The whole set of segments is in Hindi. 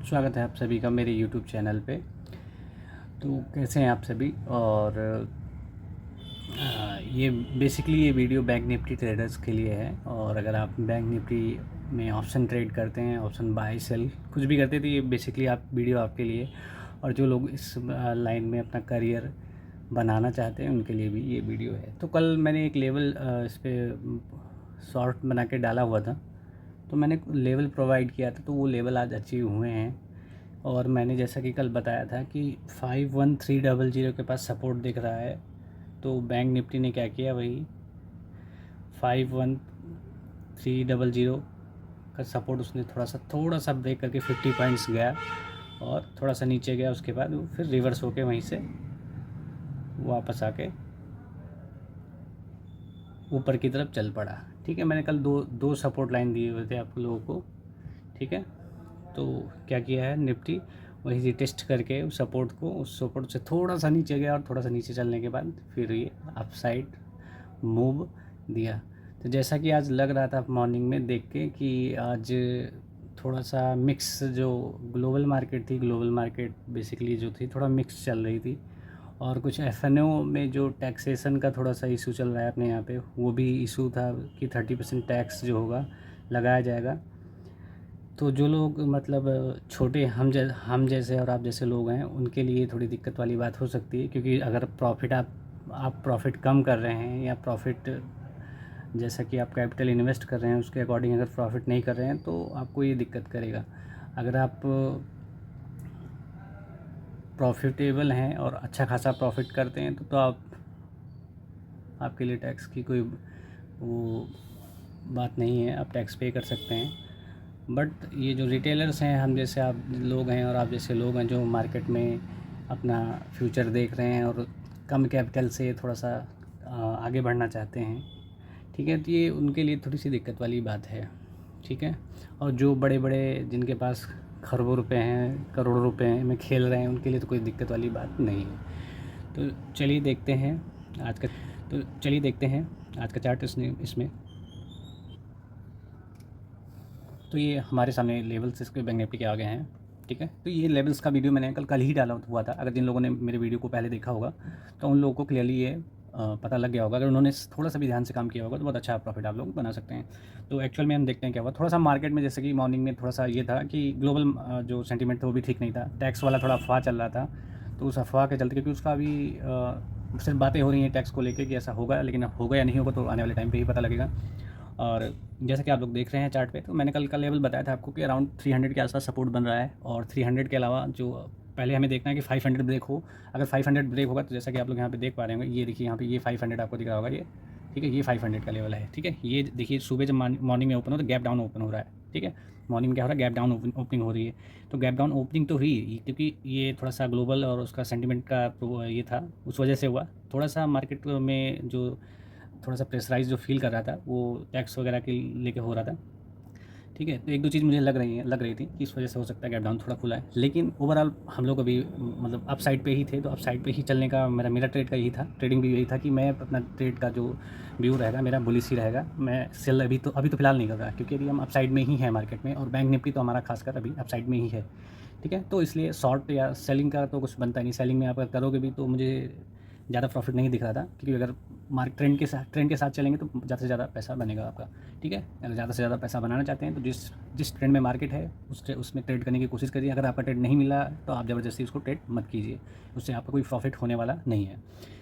स्वागत है आप सभी का मेरे YouTube चैनल पे। तो कैसे हैं आप सभी? और ये बेसिकली ये वीडियो बैंक निफ्टी ट्रेडर्स के लिए है। और अगर आप बैंक निफ्टी में ऑप्शन ट्रेड करते हैं, ऑप्शन बाय सेल कुछ भी करते हैं, तो ये बेसिकली आप वीडियो आपके लिए। और जो लोग इस लाइन में अपना करियर बनाना चाहते हैं उनके लिए भी ये वीडियो है। तो कल मैंने एक लेवल इस पर शॉर्ट बना के डाला हुआ था, तो मैंने लेवल प्रोवाइड किया था, तो वो लेवल आज अचीव हुए हैं। और मैंने जैसा कि कल बताया था कि 51300 के पास सपोर्ट दिख रहा है, तो बैंक निफ्टी ने क्या किया, वही 51300 का सपोर्ट उसने थोड़ा सा ब्रेक करके 50 पॉइंट्स गया और थोड़ा सा नीचे गया। उसके बाद वो फिर रिवर्स होके वहीं से वापस आके ऊपर की तरफ चल पड़ा। ठीक है, मैंने कल दो सपोर्ट लाइन दिए हुए थे आप लोगों को। ठीक है, तो क्या किया है, निफ्टी वही रिटेस्ट करके उस सपोर्ट से थोड़ा सा नीचे गया और थोड़ा सा नीचे चलने के बाद फिर ये अप साइड मूव दिया। तो जैसा कि आज लग रहा था मॉर्निंग में देख के कि आज थोड़ा सा मिक्स, जो ग्लोबल मार्केट बेसिकली जो थी थोड़ा मिक्स चल रही थी। और कुछ एफएनओ में जो टैक्सेशन का थोड़ा सा इशू चल रहा है अपने यहाँ पे, वो भी इशू था कि 30% टैक्स जो होगा लगाया जाएगा। तो जो लोग मतलब छोटे हम जैसे और आप जैसे लोग हैं, उनके लिए थोड़ी दिक्कत वाली बात हो सकती है। क्योंकि अगर आप प्रॉफिट कम कर रहे हैं, या प्रॉफिट जैसा कि आप कैपिटल इन्वेस्ट कर रहे हैं उसके अकॉर्डिंग अगर प्रॉफिट नहीं कर रहे हैं, तो आपको ये दिक्कत करेगा। अगर आप प्रॉफिटेबल हैं और अच्छा खासा प्रॉफिट करते हैं, तो आपके लिए टैक्स की कोई वो बात नहीं है, आप टैक्स पे कर सकते हैं। बट ये जो रिटेलर्स हैं, हम जैसे आप लोग हैं और आप जैसे लोग हैं जो मार्केट में अपना फ्यूचर देख रहे हैं और कम कैपिटल से थोड़ा सा आगे बढ़ना चाहते हैं, ठीक है, तो ये उनके लिए थोड़ी सी दिक्कत वाली बात है। ठीक है, और जो बड़े बड़े जिनके पास खरबों रुपए हैं, करोड़ों रुपए हैं में खेल रहे हैं, उनके लिए तो कोई दिक्कत वाली बात नहीं है। तो चलिए देखते हैं आज का चार्ट इसमें। तो ये हमारे सामने लेवल्स इसके बैंक निफ्टी के आ गए हैं। ठीक है, तो ये लेवल्स का वीडियो मैंने कल ही डाला हुआ था। अगर जिन लोगों ने मेरे वीडियो को पहले देखा होगा तो उन लोगों को क्लियरली ये पता लग गया होगा। अगर उन्होंने थोड़ा सा भी ध्यान से काम किया होगा तो बहुत अच्छा प्रॉफिट आप लोग बना सकते हैं। तो एक्चुअल में हम देखते हैं क्या हुआ। थोड़ा सा मार्केट में, जैसे कि मॉर्निंग में थोड़ा सा ये था कि ग्लोबल जो सेंटीमेंट था वो भी ठीक नहीं था, टैक्स वाला थोड़ा अफवाह चल रहा था। तो उस अफवाह के चलते, क्योंकि उसका अभी सिर्फ बातें हो रही हैं टैक्स को लेकर कि ऐसा होगा, लेकिन होगा या नहीं होगा तो आने वाले टाइम पर ही पता लगेगा। और जैसा कि आप लोग देख रहे हैं चार्ट पे, तो मैंने कल का लेवल बताया था आपको कि अराउंड 300 के आसपास सपोर्ट बन रहा है। और 300 के अलावा जो पहले हमें देखना है कि 500 ब्रेक हो। अगर 500 ब्रेक होगा तो जैसा कि आप लोग यहाँ पे देख पा रहे होंगे, ये देखिए यहाँ पे ये 500 आपको दिख रहा होगा ये। ठीक है, ये 500 का लेवल है। ठीक है, ये देखिए सुबह जब मॉर्निंग में ओपन हो तो गैप डाउन ओपन हो रहा है। ठीक है, मॉर्निंग में क्या हो रहा है, गैप डाउन ओपनिंग हो रही है। तो गैप डाउन ओपनिंग तो हुई क्योंकि ये थोड़ा सा ग्लोबल और उसका सेंटीमेंट का ये था, उस वजह से हुआ। थोड़ा सा मार्केट में जो थोड़ा सा प्रेशराइज जो फील कर रहा था वो टैक्स वगैरह के लेके हो रहा था। ठीक है, तो एक दो चीज़ मुझे लग रही थी कि इस वजह से हो सकता है गैप डाउन थोड़ा खुला है। लेकिन ओवरऑल हम लोग अभी मतलब अप साइड पे ही थे, तो अप साइड पे ही चलने का मेरा ट्रेड का यही था, ट्रेडिंग भी यही था कि मैं अपना ट्रेड का जो व्यू रहेगा मेरा बुलिश ही रहेगा। मैं सेल अभी तो फ़िलहाल नहीं कर रहा, क्योंकि अभी हम अप साइड में ही हैं मार्केट में, और बैंक निफ्टी तो हमारा खासकर अभी अप साइड में ही है। ठीक है, तो इसलिए शॉर्ट या सेलिंग का तो कुछ बनता नहीं। सेलिंग में आप अगर करोगे भी तो मुझे ज़्यादा प्रॉफिट नहीं दिख रहा था, क्योंकि अगर मार्केट ट्रेंड के साथ चलेंगे तो ज़्यादा से ज़्यादा पैसा बनेगा आपका। ठीक है, अगर ज़्यादा से ज़्यादा पैसा बनाना चाहते हैं तो जिस ट्रेंड में मार्केट है उसमें ट्रेड करने की कोशिश करिए। अगर आपका ट्रेड नहीं मिला तो आप ज़बरदस्ती उसको ट्रेड मत कीजिए, उससे आपका कोई प्रॉफिट होने वाला नहीं है।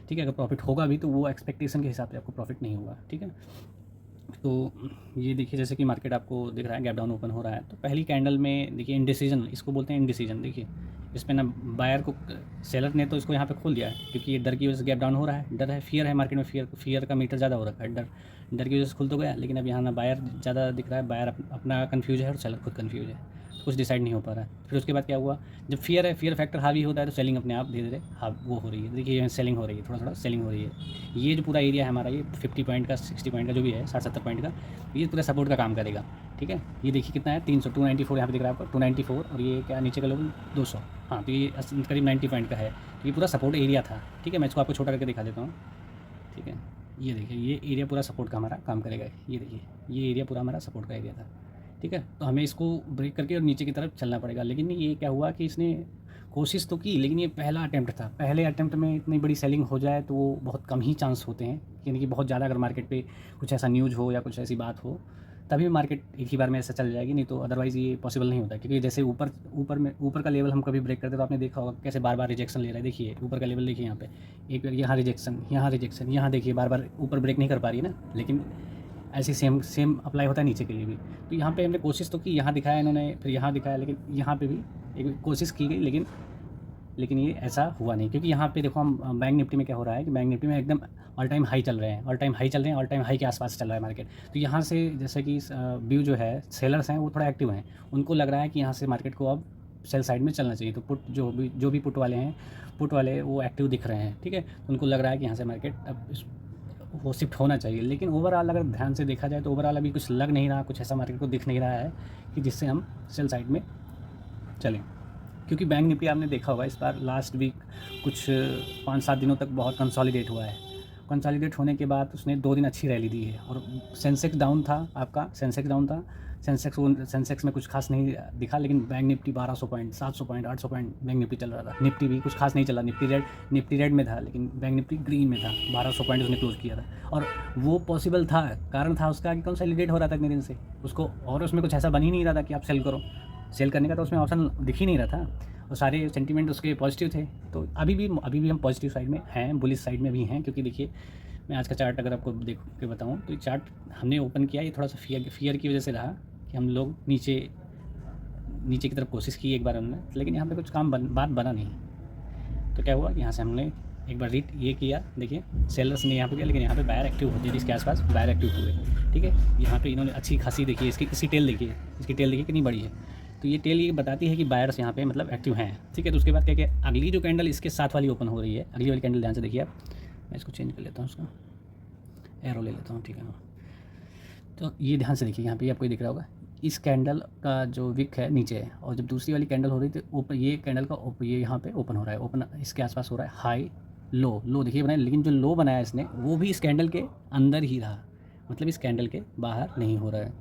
ठीक है, अगर प्रॉफिट होगा भी तो वो एक्सपेक्टेशन के हिसाब से आपको प्रॉफिट नहीं होगा। ठीक है, तो ये देखिए जैसे कि मार्केट आपको दिख रहा है गैप डाउन ओपन हो रहा है। तो पहली कैंडल में देखिए इनडिसीजन, इसको बोलते हैं इनडिसीजन। देखिए इसमें ना बायर को, सेलर ने तो इसको यहाँ पे खोल दिया है, क्योंकि ये डर की वजह से गैप डाउन हो रहा है। डर है, फियर है मार्केट में, फियर का मीटर ज़्यादा हो रखा है। डर की वजह से खुल तो गया, लेकिन अब यहाँ ना बायर ज़्यादा दिख रहा है, बायर अपना कन्फ्यूज है और सेलर खुद कन्फ्यूज है, तो कुछ डिसाइड नहीं हो पा रहा है। फिर उसके बाद क्या हुआ, जब फियर फैक्टर हावी होता है तो सेलिंग अपने आप धीरे धीरे वो हो रही है। देखिए सेलिंग हो रही है, थोड़ा सेलिंग हो रही है। ये जो पूरा एरिया है हमारा, ये 50 पॉइंट का, 60 पॉइंट का जो भी है, 60-70 पॉइंट का, ये पूरा सपोर्ट का काम करेगा। ठीक है, ये देखिए कितना है, 294 यहाँ पे दिख रहा है आपको, 294। और ये क्या नीचे का लेवल 200। हाँ, तो ये करीब 90 पॉइंट का है। तो ये पूरा सपोर्ट एरिया था। ठीक है, मैं इसको आपको छोटा करके दिखा देता हूँ। ठीक है, ये देखिए ये एरिया पूरा सपोर्ट का हमारा काम करेगा। ये देखिए ये एरिया पूरा हमारा सपोर्ट का एरिया था। ठीक है। तो हमें इसको ब्रेक करके और नीचे की तरफ चलना पड़ेगा। लेकिन ये क्या हुआ कि इसने कोशिश तो की, लेकिन ये पहला अटेम्प्ट था। पहले अटेम्प्ट में इतनी बड़ी सेलिंग हो जाए तो वो बहुत कम ही चांस होते हैं, यानी कि बहुत ज़्यादा अगर मार्केट पे कुछ ऐसा न्यूज़ हो या कुछ ऐसी बात हो तभी मार्केट एक ही बार में ऐसा चल जाएगी, नहीं तो अदरवाइज़ ये पॉसिबल नहीं होता। क्योंकि जैसे ऊपर का लेवल हम कभी ब्रेक करते तो आपने देखा होगा कैसे बार बार रिजेक्शन ले रहा है। देखिए ऊपर का लेवल देखिए, यहाँ पे एक बार यहाँ रिजेक्शन, यहाँ रिजेक्शन, यहाँ देखिए बार बार ऊपर ब्रेक नहीं कर पा रही है ना। लेकिन ऐसे सेम अप्लाई होता है नीचे के लिए भी। तो यहाँ पे हमने कोशिश तो की, यहाँ दिखाया इन्होंने, फिर यहाँ दिखाया, लेकिन यहाँ पे भी एक कोशिश की गई, लेकिन ये ऐसा हुआ नहीं। क्योंकि यहाँ पे देखो हम बैंक निफ्टी में क्या हो रहा है कि बैंक निफ्टी में एकदम ऑल टाइम हाई चल रहे हैं, ऑल टाइम हाई के आसपास चल रहा है मार्केट। तो यहाँ से जैसे कि व्यू जो है सेलर्स हैं वो थोड़ा एक्टिव हैं, उनको लग रहा है कि यहाँ से मार्केट को अब सेल साइड में चलना चाहिए। तो जो भी पुट वाले हैं, पुट वाले वो एक्टिव दिख रहे हैं, ठीक है। तो उनको लग रहा है कि यहाँ से मार्केट अब वो शिफ्ट होना चाहिए। लेकिन ओवरऑल अगर ध्यान से देखा जाए तो ओवरऑल अभी कुछ लग नहीं रहा, कुछ ऐसा मार्केट को दिख नहीं रहा है कि जिससे हम सेल साइड में चलें। क्योंकि बैंक निफ्टी आपने देखा होगा इस बार लास्ट वीक कुछ 5-7 दिनों तक बहुत कंसोलिडेट हुआ है। कंसोलिडेट होने के बाद उसने 2 दिन अच्छी रैली दी है और सेंसेक्स डाउन था, आपका सेंसेक्स डाउन था। सेंसेक्स में कुछ खास नहीं दिखा, लेकिन bank Nifty 1200 point, 700 point, 800 point bank Nifty चल रहा था। निफ्टी भी कुछ खास नहीं चला, निफ्टी रेड में था, लेकिन बैंक निफ्टी ग्रीन में था। 1200 पॉइंट उसने क्लोज किया था और वो पॉसिबल था, कारण था उसका कि कंसोलिडेट हो रहा था इतने दिन से उसको, और उसमें कुछ ऐसा बन ही नहीं रहा था कि आप सेल करो। सेल करने का तो उसमें ऑप्शन दिख ही नहीं रहा था और सारे सेंटीमेंट उसके पॉजिटिव थे। तो अभी भी हम पॉजिटिव साइड में हैं, बुलिश साइड में भी हैं। क्योंकि देखिए मैं आज का चार्ट अगर आपको देख के बताऊं तो ये चार्ट हमने ओपन किया, ये थोड़ा सा फियर की वजह से रहा कि हम लोग नीचे की तरफ कोशिश की एक बार हमने, लेकिन यहाँ पे कुछ बात बना नहीं। तो क्या हुआ कि यहाँ से हमने एक बार रीट ये किया, देखिए सेलर्स ने यहाँ पे किया, लेकिन यहाँ पे बायर एक्टिव होती है, इसके आसपास बायर एक्टिव हुए, ठीक है। यहाँ पे इन्होंने अच्छी खासी देखिए, इसकी टेल देखिए, कितनी बड़ी है। तो ये टेल ये बताती है कि बायर्स यहाँ पे मतलब एक्टिव हैं, ठीक है। तो उसके बाद क्या क्या अगली जो कैंडल इसके साथ वाली ओपन हो रही है, अगली वाली कैंडल ध्यान से देखिए आप। मैं इसको चेंज कर लेता हूँ, उसका एरो ले लेता हूँ, ठीक है। तो ये ध्यान से देखिए, यहाँ पे आपको दिख रहा होगा इस कैंडल का जो विक है नीचे है, और जब दूसरी वाली कैंडल हो रही थी ऊपर, ये कैंडल का ये यहाँ पे ओपन हो रहा है, ओपन इसके आसपास हो रहा है हाई लो देखिए बनाया। लेकिन जो लो बनाया इसने वो भी इस कैंडल के अंदर ही रहा, मतलब इस कैंडल के बाहर नहीं हो रहा है,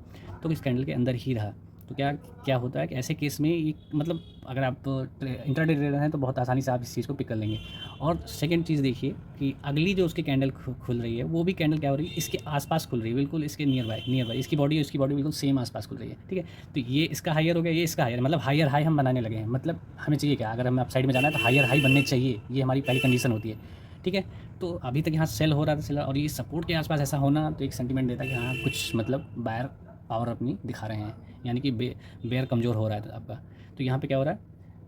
तो इस कैंडल के अंदर ही रहा। तो क्या होता है कि ऐसे केस में एक मतलब अगर आप इंट्राडे ट्रेडर हैं तो बहुत आसानी से आप इस चीज़ को पिक कर लेंगे। और सेकंड चीज़ देखिए कि अगली जो उसकी कैंडल खुल रही है वो भी कैंडल क्या हो रही है, इसके आसपास खुल रही है, बिल्कुल इसके नियर बाय इसकी बॉडी और इसकी बॉडी बिल्कुल सेम आसपास खुल रही है, ठीक है। तो ये इसका हायर हो गया, ये इसका हायर, मतलब हायर हाई हम बनाने लगे हैं। मतलब हमें चाहिए क्या, अगर हमें अप साइड में जाना है तो हायर हाई बनने चाहिए, ये हमारी पहली कंडीशन होती है, ठीक है। तो अभी तक यहाँ सेल हो रहा था सेलर, और ये सपोर्ट के आसपास ऐसा होना तो एक सेंटीमेंट देता है कि हाँ कुछ मतलब बायर पावर अपनी दिखा रहे हैं, यानी कि बेयर कमज़ोर हो रहा है आपका। तो यहाँ पे क्या हो रहा है,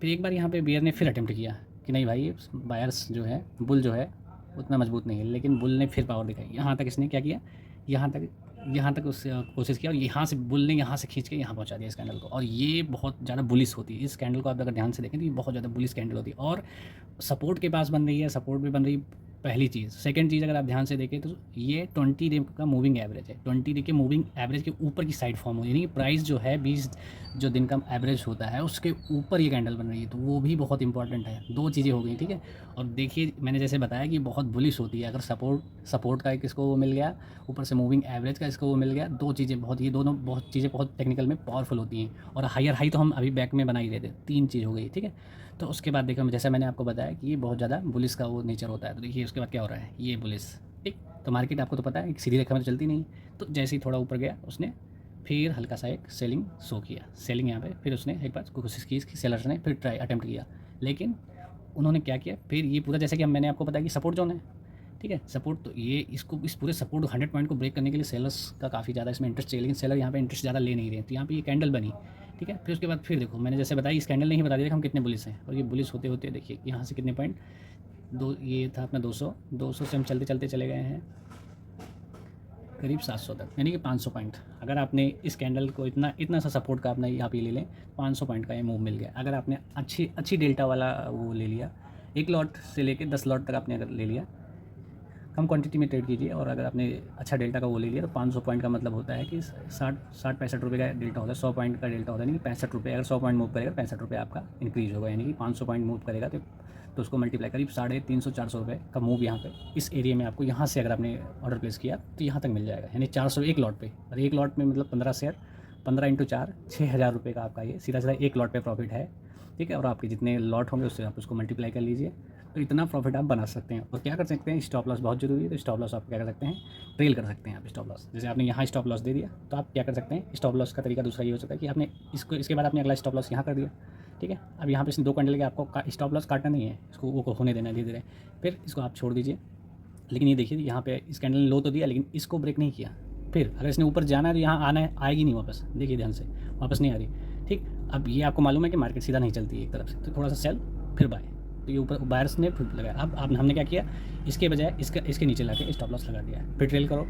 फिर एक बार यहाँ पे बेयर ने फिर अटेम्प्ट किया कि नहीं भाई बायर्स जो है, बुल जो है उतना मजबूत नहीं है, लेकिन बुल ने फिर पावर दिखाई। यहाँ तक इसने क्या किया, यहाँ तक उस कोशिश किया, और यहाँ से बुल ने यहाँ से खींच के यहाँ पहुँचा दिया इस कैंडल को। और ये बहुत ज़्यादा बुलिश होती है, इस कैंडल को आप अगर ध्यान से देखें तो ये बहुत ज़्यादा बुलिश कैंडल होती है, और सपोर्ट के पास बन रही है, सपोर्ट भी बन रही है, पहली चीज़। सेकंड चीज़ अगर आप ध्यान से देखें तो ये 20 डे का मूविंग एवरेज है, 20 डे के मूविंग एवरेज के ऊपर की साइड फॉर्म हो, यानी कि प्राइस जो है 20 जो दिन का एवरेज होता है उसके ऊपर ये कैंडल बन रही है। तो वो भी बहुत इंपॉर्टेंट है, 2 चीज़ें हो गई, ठीक है। और देखिए मैंने जैसे बताया कि बहुत बुलिश होती है, अगर सपोर्ट का इसको वो मिल गया, ऊपर से मूविंग एवरेज का इसको वो मिल गया, 2 चीज़ें बहुत, ये दोनों बहुत चीज़ें बहुत टेक्निकल में पावरफुल होती हैं। और हायर हाई तो हम अभी बैक में बना ही रहे थे, 3 चीज़ हो गई, ठीक है। तो उसके बाद देखो जैसा मैंने आपको बताया कि ये बहुत ज़्यादा बुलिश का वो नेचर होता है। तो देखिए उसके बाद क्या हो रहा है, ये बुलिश, ठीक। तो मार्केट आपको तो पता है सीधी रेखा में तो चलती नहीं, तो जैसे ही थोड़ा ऊपर गया उसने फिर हल्का सा एक सेलिंग शो किया, सेलिंग यहाँ पे, फिर उसने एक बार कोशिश की इसकी सेलर्स ने, फिर अटेम्प्ट किया, लेकिन उन्होंने क्या किया, फिर ये पूरा जैसे कि मैंने आपको बताया कि सपोर्ट जोन है, ठीक है। सपोर्ट तो ये इस पूरे सपोर्ट 100 पॉइंट को ब्रेक करने के लिए सेलर्स का काफ़ी ज़्यादा इसमें इंटरेस्ट चाहिए, लेकिन सेलर यहाँ पे इंटरेस्ट ज़्यादा ले नहीं रहे। तो यहाँ पे ये कैंडल बनी, ठीक है। फिर उसके बाद फिर देखो मैंने जैसे बताया इस कैंडल ने ही बता दिया कि हम कितने बुलिश हैं, और ये बुलिश होते होते देखिए यहाँ से कितने पॉइंट, ये था अपना 200 से हम चलते चलते चले गए हैं करीब 700 तक, यानी कि 500 पॉइंट। अगर आपने इस कैंडल को इतना सा सपोर्ट का अपना यहाँ पे ले लें, 500 पॉइंट का ये मूव मिल गया। अगर आपने अच्छी डेल्टा वाला वो ले लिया, 1 लॉट से लेके 10 लॉट तक आपने अगर ले लिया, कम क्वांटिटी में ट्रेड कीजिए, और अगर आपने अच्छा डेल्टा का वो ले लिया तो 500 पॉइंट का मतलब होता है कि 60-65 रुपये का डेल्टा होता है, 100 पॉइंट का डेल्टा होता है, यानी कि 65 रुपये। अगर 100 पॉइंट मूव करेगा 65 रुपये आपका इंक्रीज़ होगा, यानी कि 500 पॉइंट मूव करेगा तो उसको मल्टीप्लाई करीब 350-400 रुपये का मूव यहाँ पे इस एरिया में आपको, यहाँ से अगर आपने ऑर्डर प्लेस किया तो यहाँ तक मिल जाएगा, यानी 400 एक लॉट पे, और एक लॉट में मतलब 15 शेयर 15 × 4 6,000 रुपये का आपका ये सीधा सीधा एक लॉट पे प्रॉफिट है, ठीक है। और आपके जितने लॉट होंगे उससे आप उसको मल्टीप्लाई कर लीजिए, तो इतना प्रॉफिट आप बना सकते हैं। और क्या कर सकते हैं, स्टॉप लॉस बहुत ज़रूरी है, तो स्टॉप लॉस आप क्या कर सकते हैं, ट्रेल कर सकते हैं आप स्टॉप लॉस। जैसे आपने यहाँ स्टॉप लॉस दे दिया, तो आप क्या कर सकते हैं, स्टॉप लॉस का तरीका दूसरा ये हो सकता है कि आपने इसके बाद आपने अगला स्टॉप लॉस यहाँ कर दिया, ठीक है। अब यहाँ पे इसने 2 कैंडल के आपको स्टॉप लॉस काटना नहीं है, इसको वो होने देना धीरे धीरे, फिर इसको आप छोड़ दीजिए। लेकिन ये देखिए यहाँ पे इस कैंडल ने लो तो दिया, लेकिन इसको ब्रेक नहीं किया। फिर अगर इसने ऊपर जाना है तो यहाँ आना है, आएगी नहीं वापस, देखिए ध्यान से, वापस नहीं आ रही, ठीक। अब ये आपको मालूम है कि मार्केट सीधा नहीं चलती है एक तरफ से, तो थोड़ा सा सेल फिर बाय, तो ये ऊपर बायर्स ने फिर लगाया। अब हमने क्या किया, इसके बजाय इसके नीचे ला के स्टॉप लॉस लगा दिया, फिर ट्रेल करो,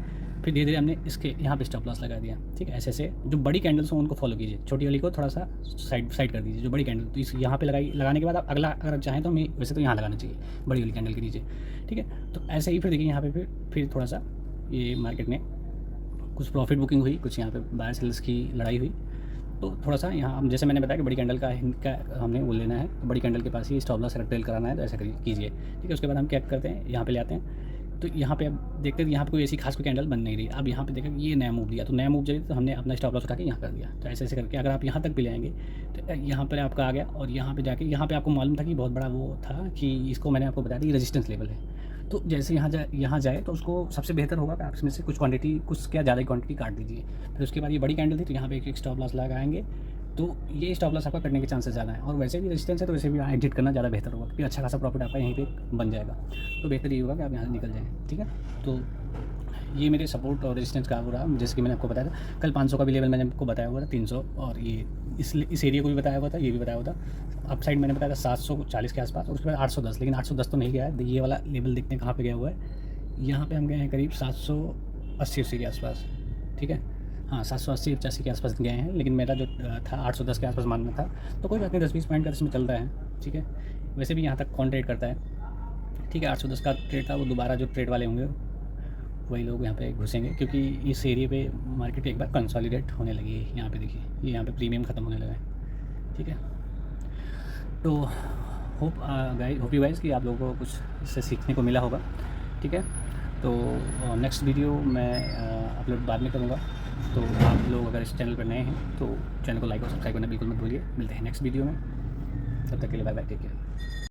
फिर धीरे धीरे हमने इसके यहाँ पे स्टॉप लॉस लगा दिया, ठीक है। ऐसे ऐसे जो बड़ी कैंडल्स हों उनको फॉलो कीजिए, छोटी वाली को थोड़ा सा साइड कर दीजिए। जो बड़ी कैंडल तो इस यहाँ पे लगाने के बाद आप अगला अगर चाहें तो हमें वैसे तो यहाँ लगाना चाहिए बड़ी वाली कैंडल के नीचे, ठीक है। तो ऐसे ही फिर देखिए यहाँ पे फिर थोड़ा सा ये मार्केट में कुछ प्रॉफिट बुकिंग हुई, कुछ यहाँ पे बायर सेल्स की लड़ाई हुई, तो थोड़ा सा यहाँ जैसे मैंने बताया कि बड़ी कैंडल का हमने वो लेना है, तो बड़ी कैंडल के पास ही स्टॉप लॉस ट्रेल कराना है, तो ऐसा कीजिए, ठीक है। उसके बाद हम क्या करते हैं, यहाँ पे ले आते हैं, तो यहाँ पे अब देखते हैं यहाँ पे कोई ऐसी खास कोई कैंडल बन नहीं रही। अब यहाँ पे देखा ये नया मूव दिया, तो नया मूव चाहिए तो हमने अपना स्टॉप लॉस उठा के यहाँ कर दिया। तो ऐसे ऐसे करके अगर आप यहाँ तक भी ले आएंगे तो यहाँ पर आपका आ गया, और यहाँ पे जाके यहाँ पे आपको मालूम था कि बहुत बड़ा वो था कि इसको मैंने आपको बताया था रेजिस्टेंस लेवल है। तो जैसे यहाँ जाए तो उसको सबसे बेहतर होगा कि आप इसमें से कुछ क्वांटिटी, कुछ क्या ज़्यादा क्वांटिटी काट दीजिए। फिर उसके बाद ये बड़ी कैंडल थी, तो यहाँ पे एक स्टॉप लॉस लगाएंगे, तो ये स्टॉप लॉस आपका कटने के चांसेस ज़्यादा है। और वैसे भी रेजिस्टेंस है तो वैसे भी एग्जिट करना ज़्यादा बेहतर होगा, क्योंकि अच्छा खासा प्रॉफिट आपका यहीं पे बन जाएगा। तो बेहतर ये होगा कि आप यहाँ से निकल जाएँ, ठीक है। तो ये मेरे सपोर्ट और रेजिस्टेंस का हो रहा, जैसे कि मैंने आपको बताया था कल 500 का भी लेवल मैंने आपको बताया हुआ था, 300, और ये इस एरिया को भी बताया हुआ था, ये भी बताया हुआ था। अप साइड मैंने बताया था 740 के आसपास, और उसके बाद 810, लेकिन 810 तो नहीं गया है। ये वाला लेवल देखते हैं कहाँ पे गया हुआ है, यहाँ पे हम गए हैं करीब 780 के आसपास, ठीक है। हाँ 780-85 के आसपास गए हैं, लेकिन मेरा जो था 810 के आसपास मानना था। तो कोई बात नहीं, 10-20 पॉइंट का इसमें चल रहा है, ठीक है। वैसे भी यहाँ तक कौन ट्रेड करता है, ठीक है। 810 का ट्रेड था, वो दोबारा जो ट्रेड वाले होंगे वही लोग यहाँ पे घुसेंगे, क्योंकि इस एरिया पे मार्केट एक बार कंसोलिडेट होने लगी है। यहाँ पे देखिए ये यहाँ पे प्रीमियम ख़त्म होने लगा है, ठीक है। तो होप यू गाइस कि आप लोगों को कुछ इससे सीखने को मिला होगा, ठीक है। तो नेक्स्ट वीडियो मैं अपलोड बाद में करूँगा, तो आप लोग अगर इस चैनल पर नए हैं तो चैनल को लाइक और सब्सक्राइब करना बिल्कुल मत भूलिए। मिलते हैं नेक्स्ट वीडियो में, तब तक के लिए बाय बाय, टेक केयर।